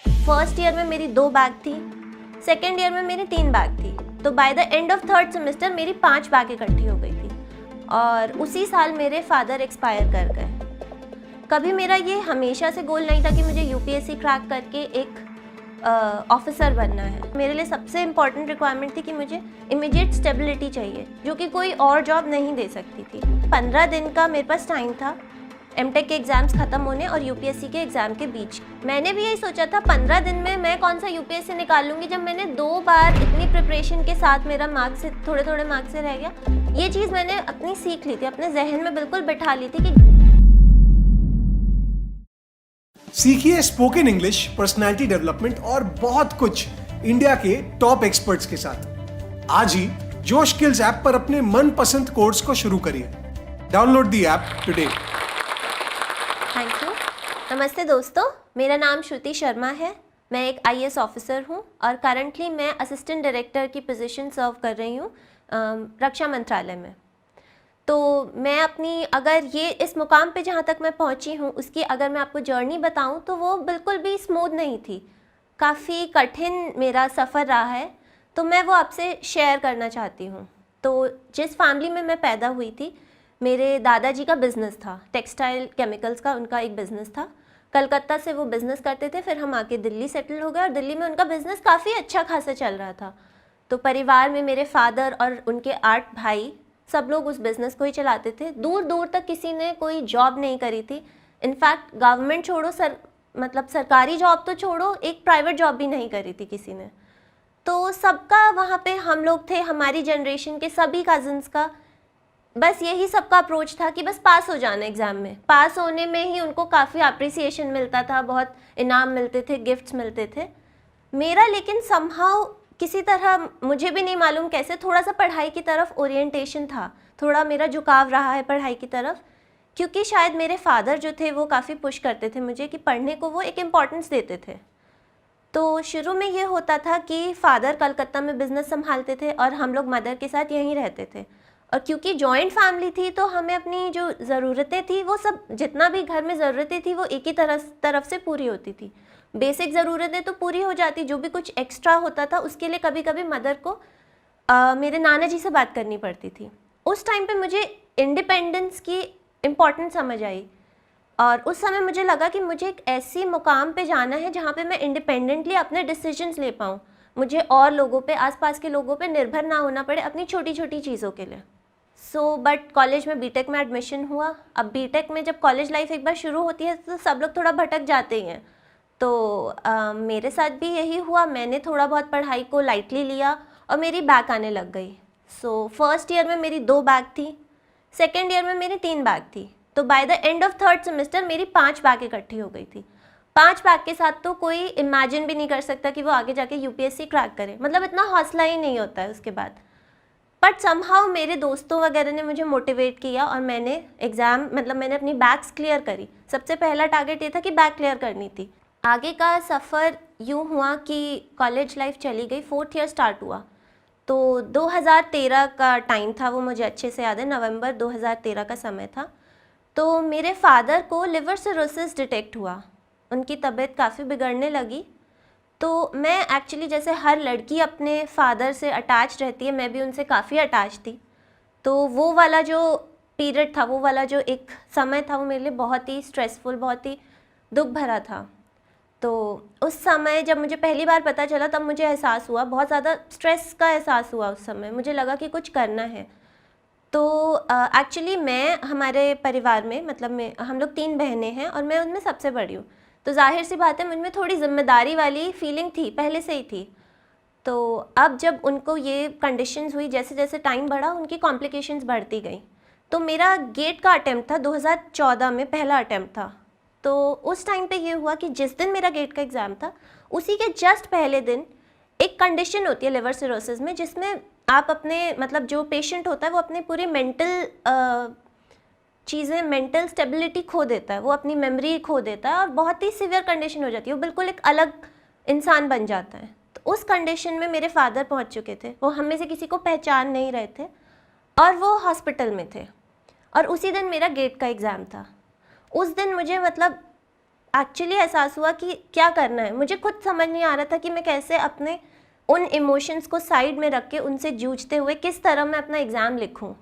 First year में मेरी 2 bag थी, सेकेंड ईयर में मेरी 3 बैग थी, तो by the end of third semester मेरी 5 बैग इकट्ठी हो गई थी और उसी साल मेरे फादर एक्सपायर कर गए। कभी मेरा ये हमेशा से गोल नहीं था कि मुझे यूपीएससी क्रैक करके एक ऑफिसर बनना है। मेरे लिए सबसे इम्पॉर्टेंट रिक्वायरमेंट थी कि मुझे इमीडिएट स्टेबिलिटी चाहिए, जो कि कोई और जॉब नहीं दे सकती थी। 15 दिन का मेरे पास टाइम था एमटेक के एग्ज़ाम्स ख़त्म होने और यूपीएससी के एग्ज़ाम के बीच। मैंने भी यही सोचा था 15 दिन में मैं कौन सा यूपीएससी निकाल लूँगी, जब मैंने 2 बार इतनी प्रिपरेशन के साथ मेरा मार्क्स से थोड़े मार्क्स से रह गया। ये चीज़ मैंने अपनी सीख ली थी, अपने जहन में बिल्कुल बिठा ली थी कि सीखिए स्पोकन इंग्लिश, पर्सनालिटी डेवलपमेंट और बहुत कुछ इंडिया के टॉप एक्सपर्ट्स के साथ। आज ही जोश स्किल्स ऐप पर अपने मनपसंद कोर्स को शुरू करिए। Download the app today. Thank you. नमस्ते दोस्तों, मेरा नाम श्रुति शर्मा है। मैं एक आईएएस ऑफिसर हूँ और करंटली मैं असिस्टेंट डायरेक्टर की पोजीशन सर्व कर रही हूँ रक्षा मंत्रालय में। तो मैं अपनी अगर ये इस मुकाम पे जहाँ तक मैं पहुँची हूँ उसकी अगर मैं आपको जर्नी बताऊँ तो वो बिल्कुल भी स्मूथ नहीं थी, काफ़ी कठिन मेरा सफ़र रहा है। तो मैं वो आपसे शेयर करना चाहती हूँ। तो जिस फैमिली में मैं पैदा हुई थी, मेरे दादाजी का बिज़नेस था, टेक्सटाइल केमिकल्स का उनका एक बिज़नेस था। कलकत्ता से वो बिज़नेस करते थे, फिर हम आके दिल्ली सेटल हो गए और दिल्ली में उनका बिज़नेस काफ़ी अच्छा खासा चल रहा था। तो परिवार में मेरे फादर और उनके 8 भाई सब लोग उस बिज़नेस को ही चलाते थे। दूर दूर तक किसी ने कोई जॉब नहीं करी थी। इनफैक्ट गवर्नमेंट छोड़ो, सरकारी जॉब तो छोड़ो, एक प्राइवेट जॉब भी नहीं करी थी किसी ने। तो सबका वहाँ पे हम लोग थे, हमारी जनरेशन के सभी कज़न्स का बस यही सबका अप्रोच था कि बस पास हो जाना एग्ज़ाम में। पास होने में ही उनको काफ़ी अप्रिसिएशन मिलता था, बहुत इनाम मिलते थे, गिफ्ट्स मिलते थे। मेरा लेकिन समहाउ किसी तरह, मुझे भी नहीं मालूम कैसे, थोड़ा सा पढ़ाई की तरफ ओरिएंटेशन था, थोड़ा मेरा झुकाव रहा है पढ़ाई की तरफ, क्योंकि शायद मेरे फादर जो थे वो काफ़ी पुश करते थे मुझे कि पढ़ने को वो एक इम्पॉर्टेंस देते थे। तो शुरू में ये होता था कि फ़ादर कलकत्ता में बिज़नेस संभालते थे और हम लोग मदर के साथ यहीं रहते थे। और क्योंकि जॉइंट फैमिली थी तो हमें अपनी जो ज़रूरतें थी वो सब, जितना भी घर में ज़रूरतें थी वो एक ही तरफ से पूरी होती थी। बेसिक ज़रूरतें तो पूरी हो जाती, जो भी कुछ एक्स्ट्रा होता था उसके लिए कभी कभी मदर को मेरे नाना जी से बात करनी पड़ती थी। उस टाइम पे मुझे इंडिपेंडेंस की इम्पोर्टेंस समझ आई और उस समय मुझे लगा कि मुझे एक ऐसी मुकाम पे जाना है जहाँ पे मैं इंडिपेंडेंटली अपने डिसीजंस ले पाऊँ। मुझे और लोगों पे, आसपास के लोगों पे निर्भर ना होना पड़े अपनी छोटी छोटी चीज़ों के लिए। बट कॉलेज में बीटेक में एडमिशन हुआ। अब बीटेक में जब कॉलेज लाइफ एक बार शुरू होती है तो सब लोग थोड़ा भटक जाते ही हैं। तो मेरे साथ भी यही हुआ। मैंने थोड़ा बहुत पढ़ाई को लाइटली लिया और मेरी बैक आने लग गई। फर्स्ट ईयर में मेरी 2 बैग थी, सेकेंड ईयर में मेरी 3 बैग थी, तो by the end of third semester मेरी 5 बैग इकट्ठी हो गई थी। 5 बैग के साथ तो कोई इमेजिन भी नहीं कर सकता कि वो आगे जाके यूपीएससी क्रैक करे, मतलब इतना हौसला ही नहीं होता है उसके बाद। बट समहाउ मेरे दोस्तों वगैरह ने मुझे मोटिवेट किया और मैंने मैंने अपनी बैग्स क्लियर करी। सबसे पहला टारगेट ये था कि बैग क्लियर करनी थी। आगे का सफ़र यूँ हुआ कि कॉलेज लाइफ चली गई, 4th ईयर स्टार्ट हुआ। तो 2013 का टाइम था, वो मुझे अच्छे से याद है, नवंबर 2013 का समय था। तो मेरे फादर को लिवर सिरोसिस डिटेक्ट हुआ, उनकी तबीयत काफ़ी बिगड़ने लगी। तो मैं एक्चुअली, जैसे हर लड़की अपने फादर से अटैच रहती है, मैं भी उनसे काफ़ी अटैच थी। तो वो वाला जो पीरियड था, वो वाला जो एक समय था, वो मेरे लिए बहुत ही स्ट्रेसफुल, बहुत ही दुख भरा था। तो उस समय जब मुझे पहली बार पता चला तब मुझे एहसास हुआ, बहुत ज़्यादा स्ट्रेस का एहसास हुआ उस समय। मुझे लगा कि कुछ करना है। तो एक्चुअली मैं, हमारे परिवार में, हम लोग 3 बहनें हैं और मैं उनमें सबसे बड़ी हूँ। तो जाहिर सी बात है मुझ में थोड़ी जिम्मेदारी वाली फीलिंग थी, पहले से ही थी। तो अब जब उनको ये कंडीशंस हुई, जैसे जैसे टाइम बढ़ा उनकी कॉम्प्लिकेशंस बढ़ती गई। तो मेरा गेट का अटेम्प्ट था, 2014 में पहला अटेम्प्ट था। तो उस टाइम पे ये हुआ कि जिस दिन मेरा गेट का एग्ज़ाम था उसी के जस्ट पहले दिन एक कंडीशन होती है लिवर सिरोसिस में, जिसमें आप अपने जो पेशेंट होता है वो अपनी पूरी मेंटल स्टेबिलिटी खो देता है, वो अपनी मेमोरी खो देता है और बहुत ही सीवियर कंडीशन हो जाती है, वो बिल्कुल एक अलग इंसान बन जाता है। तो उस कंडीशन में मेरे फादर पहुंच चुके थे, वो हम में से किसी को पहचान नहीं रहे थे और वो हॉस्पिटल में थे। और उसी दिन मेरा गेट का एग्ज़ाम था। उस दिन मुझे एक्चुअली एहसास हुआ कि क्या करना है। मुझे खुद समझ नहीं आ रहा था कि मैं कैसे अपने उन इमोशंस को साइड में रख के उनसे जूझते हुए किस तरह मैं अपना एग्ज़ाम लिखूं।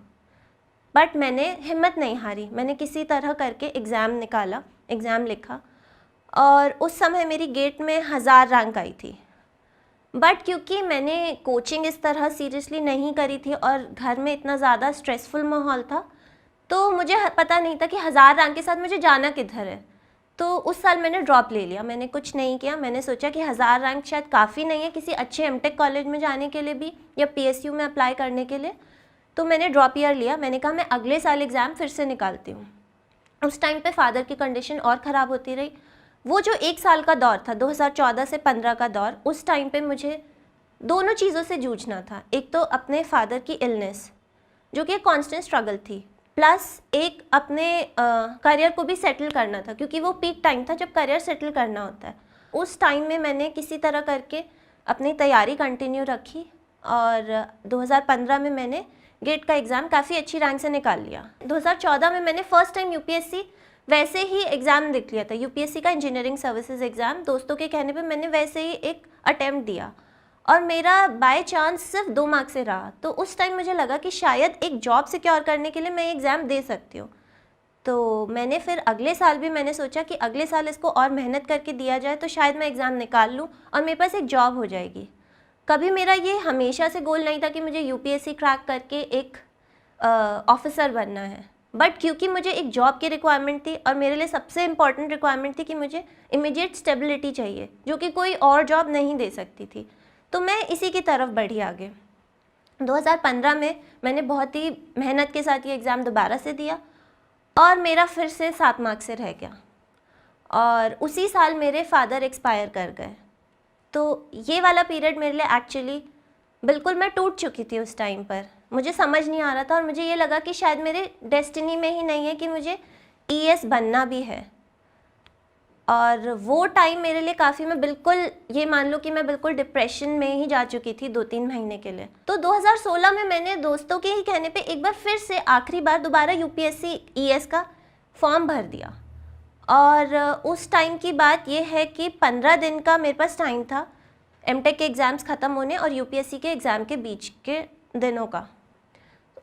बट मैंने हिम्मत नहीं हारी, मैंने किसी तरह करके एग्ज़ाम निकाला, एग्ज़ाम लिखा और उस समय मेरी गेट में 1000 रैंक आई थी। बट क्योंकि मैंने कोचिंग इस तरह सीरियसली नहीं करी थी और घर में इतना ज़्यादा स्ट्रेसफुल माहौल था, तो मुझे पता नहीं था कि 1000 रैंक के साथ मुझे जाना किधर है। तो उस साल मैंने ड्रॉप ले लिया, मैंने कुछ नहीं किया। मैंने सोचा कि 1000 रैंक शायद काफ़ी नहीं है किसी अच्छे एमटेक कॉलेज में जाने के लिए भी या पीएसयू में अप्लाई करने के लिए। तो मैंने ड्रॉप ईयर लिया। मैंने कहा मैं अगले साल एग्ज़ाम फिर से निकालती हूँ। उस टाइम पे फादर की कंडीशन और ख़राब होती रही। वो जो 1 साल का दौर था 2014 से 15 का दौर, उस टाइम पे मुझे दोनों चीज़ों से जूझना था। एक तो अपने फादर की इलनेस जो कि एक कॉन्स्टेंट स्ट्रगल थी, प्लस एक अपने करियर को भी सेटल करना था, क्योंकि वो पीक टाइम था जब करियर सेटल करना होता है। उस टाइम में मैंने किसी तरह करके अपनी तैयारी कंटिन्यू रखी और 2015 में मैंने गेट का एग्ज़ाम काफ़ी अच्छी रैंक से निकाल लिया। 2014 में मैंने फर्स्ट टाइम यूपीएससी वैसे ही एग्ज़ाम लिख लिया था, यूपीएससी का इंजीनियरिंग सर्विसेज एग्ज़ाम। दोस्तों के कहने पे मैंने वैसे ही एक अटैम्प्ट दिया और मेरा बाय चांस सिर्फ 2 मार्क्स से रहा। तो उस टाइम मुझे लगा कि शायद एक जॉब सिक्योर करने के लिए मैं एग्ज़ाम दे सकती हूँ। तो मैंने फिर अगले साल भी मैंने सोचा कि अगले साल इसको और मेहनत करके दिया जाए तो शायद मैं एग्ज़ाम निकाल लूँ और मेरे पास एक जॉब हो जाएगी। कभी मेरा ये हमेशा से गोल नहीं था कि मुझे यूपीएससी क्रैक करके एक ऑफिसर बनना है, बट क्योंकि मुझे एक जॉब की रिक्वायरमेंट थी और मेरे लिए सबसे इम्पॉर्टेंट रिक्वायरमेंट थी कि मुझे इमीडिएट स्टेबिलिटी चाहिए जो कि कोई और जॉब नहीं दे सकती थी, तो मैं इसी की तरफ बढ़ी आगे। 2015 में मैंने बहुत ही मेहनत के साथ ये एग्ज़ाम दोबारा से दिया और मेरा फिर से 7 मार्क्स से रह गया और उसी साल मेरे फादर एक्सपायर कर गए। तो ये वाला पीरियड मेरे लिए एक्चुअली बिल्कुल मैं टूट चुकी थी उस टाइम पर। मुझे समझ नहीं आ रहा था और मुझे ये लगा कि शायद मेरे डेस्टिनी में ही नहीं है कि मुझे ईएस बनना भी है। और वो टाइम मेरे लिए काफ़ी, मैं बिल्कुल ये मान लो कि मैं बिल्कुल डिप्रेशन में ही जा चुकी थी 2-3 महीने के लिए। तो 2016 में मैंने दोस्तों के ही कहने पे एक बार फिर से आखिरी बार दोबारा यूपीएससी ईएस का फॉर्म भर दिया और उस टाइम की बात ये है कि 15 दिन का मेरे पास टाइम था एमटेक के एग्ज़ाम्स ख़त्म होने और यूपीएससी के एग्ज़ाम के बीच के दिनों का।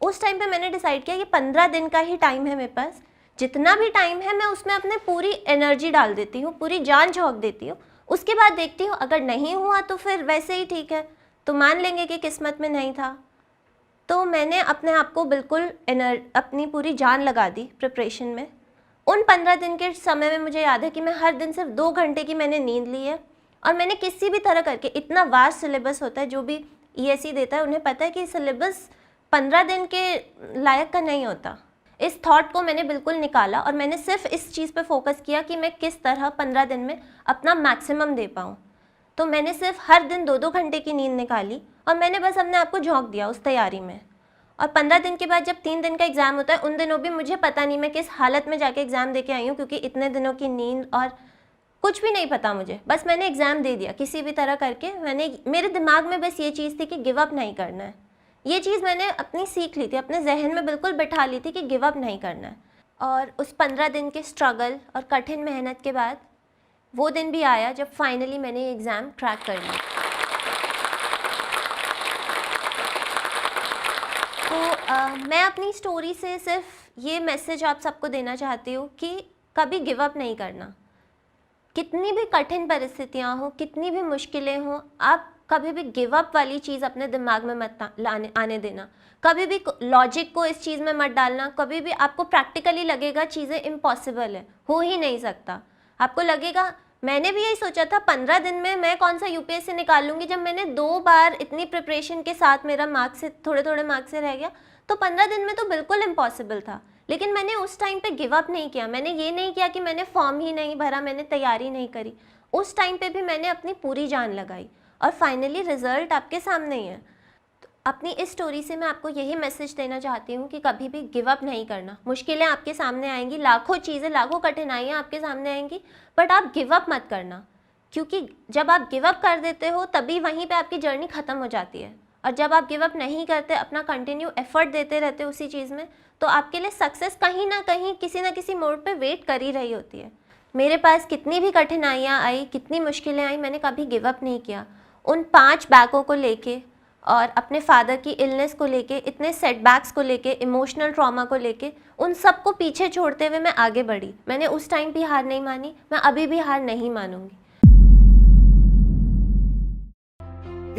उस टाइम पे मैंने डिसाइड किया कि 15 दिन का ही टाइम है मेरे पास, जितना भी टाइम है मैं उसमें अपने पूरी एनर्जी डाल देती हूँ, पूरी जान झोंक देती हूँ। उसके बाद देखती हूँ अगर नहीं हुआ तो फिर वैसे ही ठीक है, तो मान लेंगे कि किस्मत में नहीं था। तो मैंने अपने आप को बिल्कुल अपनी पूरी जान लगा दी प्रिपरेशन में। उन 15 दिन के समय में मुझे याद है कि मैं हर दिन सिर्फ 2 घंटे की मैंने नींद ली है और मैंने किसी भी तरह करके, इतना वास्ट सिलेबस होता है जो भी ईएससी देता है, उन्हें पता है कि सिलेबस 15 दिन के लायक का नहीं होता। इस थॉट को मैंने बिल्कुल निकाला और मैंने सिर्फ इस चीज़ पे फोकस किया कि मैं किस तरह 15 दिन में अपना मैक्सिमम दे पाऊँ। तो मैंने सिर्फ हर दिन 2-2 घंटे की नींद निकाली और मैंने बस अपने आप को झोंक दिया उस तैयारी में। और 15 दिन के बाद जब 3 दिन का एग्ज़ाम होता है, उन दिनों भी मुझे पता नहीं मैं किस हालत में जाके एग्ज़ाम दे के आई हूँ, क्योंकि इतने दिनों की नींद और कुछ भी नहीं पता मुझे। बस मैंने एग्ज़ाम दे दिया किसी भी तरह करके। मेरे दिमाग में बस ये चीज़ थी कि गिव अप नहीं करना है। ये चीज़ मैंने अपनी सीख ली थी, अपने जहन में बिल्कुल बिठा ली थी कि गिव अप नहीं करना है। और उस 15 दिन के स्ट्रगल और कठिन मेहनत के बाद वो दिन भी आया जब फाइनली मैंने एग्ज़ाम क्रैक कर लिया। तो मैं अपनी स्टोरी से सिर्फ ये मैसेज आप सबको देना चाहती हूँ कि कभी गिव अप नहीं करना। कितनी भी कठिन परिस्थितियाँ हों, कितनी भी मुश्किलें हों, आप कभी भी गिव अप वाली चीज़ अपने दिमाग में मत आने देना। कभी भी लॉजिक को इस चीज़ में मत डालना। कभी भी आपको प्रैक्टिकली लगेगा चीज़ें इम्पॉसिबल है, हो ही नहीं सकता। आपको लगेगा, मैंने भी यही सोचा था 15 दिन में मैं कौन सा यूपीएससी निकाल लूँगी। जब मैंने 2 बार इतनी प्रिपरेशन के साथ मेरा मार्क्स से थोड़े मार्क्स से रह गया, तो 15 दिन में तो बिल्कुल इम्पॉसिबल था। लेकिन मैंने उस टाइम पे गिव अप नहीं किया। मैंने ये नहीं किया कि मैंने फॉर्म ही नहीं भरा, मैंने तैयारी नहीं करी। उस टाइम पे भी मैंने अपनी पूरी जान लगाई और फाइनली रिजल्ट आपके सामने ही है। तो अपनी इस स्टोरी से मैं आपको यही मैसेज देना चाहती हूँ कि कभी भी गिव अप नहीं करना। मुश्किलें आपके सामने आएंगी, लाखों चीज़ें, लाखों कठिनाइयाँ आपके सामने आएंगी, बट आप गिव अप मत करना, क्योंकि जब आप गिव अप कर देते हो तभी वहीं पे आपकी जर्नी ख़त्म हो जाती है। और जब आप गिव अप नहीं करते, अपना कंटिन्यू एफर्ट देते रहते उसी चीज़ में, तो आपके लिए सक्सेस कहीं ना कहीं किसी ना किसी मोड़ पे वेट कर ही रही होती है। मेरे पास कितनी भी कठिनाइयाँ आई, कितनी मुश्किलें आई, मैंने कभी गिव अप नहीं किया। उन 5 बैगों को लेके और अपने फादर की इलनेस को लेके, इतने सेटबैक्स को लेके, इमोशनल ट्रॉमा को लेके, उन सबको पीछे छोड़ते हुए मैं आगे बढ़ी। मैंने उस टाइम भी हार नहीं मानी, मैं अभी भी हार नहीं मानूंगी।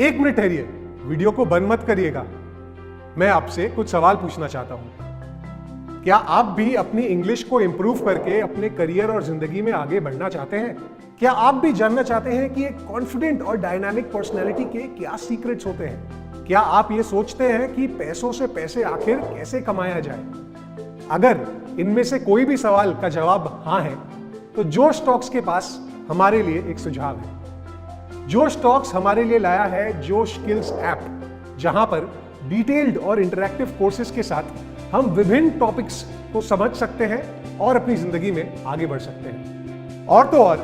1 मिनट ठहरिए, वीडियो को बंद मत करिएगा। मैं आपसे कुछ सवाल पूछना चाहता हूं। क्या आप भी अपनी इंग्लिश को इंप्रूव करके अपने करियर और जिंदगी में आगे बढ़ना चाहते हैं? क्या आप भी जानना चाहते हैं कि एक कॉन्फिडेंट और डायनामिक पर्सनैलिटी के क्या सीक्रेट्स होते हैं? क्या आप ये सोचते हैं कि पैसों से पैसे आखिर कैसे कमाया जाए? अगर इनमें से कोई भी सवाल का जवाब हाँ है, तो जोश टॉक्स के पास हमारे लिए एक सुझाव है। जोश टॉक्स हमारे लिए लाया है जोश स्किल्स ऐप, जहां पर डिटेल्ड और इंटरैक्टिव कोर्सेज के साथ हम विभिन्न टॉपिक्स को समझ सकते हैं और अपनी जिंदगी में आगे बढ़ सकते हैं। और तो और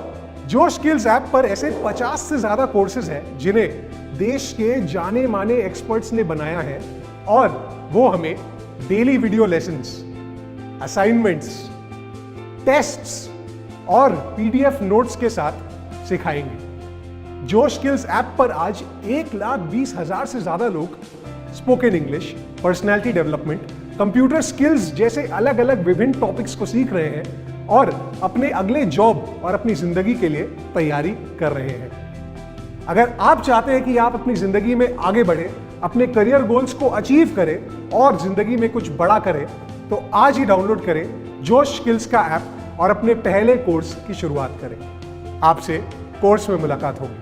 जोश स्किल्स ऐप पर ऐसे 50 से ज्यादा कोर्सेज हैं जिन्हें देश के जाने माने एक्सपर्ट्स ने बनाया है, और वो हमें daily video lessons, assignments, tests और पीडीएफ नोट्स के साथ सिखाएंगे। जोश स्किल्स ऐप पर आज 1,20,000 से ज्यादा लोग spoken English, personality development, computer skills जैसे अलग अलग विभिन्न टॉपिक्स को सीख रहे हैं और अपने अगले जॉब और अपनी जिंदगी के लिए तैयारी कर रहे हैं। अगर आप चाहते हैं कि आप अपनी जिंदगी में आगे बढ़े, अपने करियर गोल्स को अचीव करें और जिंदगी में कुछ बड़ा करें, तो आज ही डाउनलोड करें जोश स्किल्स का ऐप और अपने पहले कोर्स की शुरुआत करें। आपसे कोर्स में मुलाकात होगी।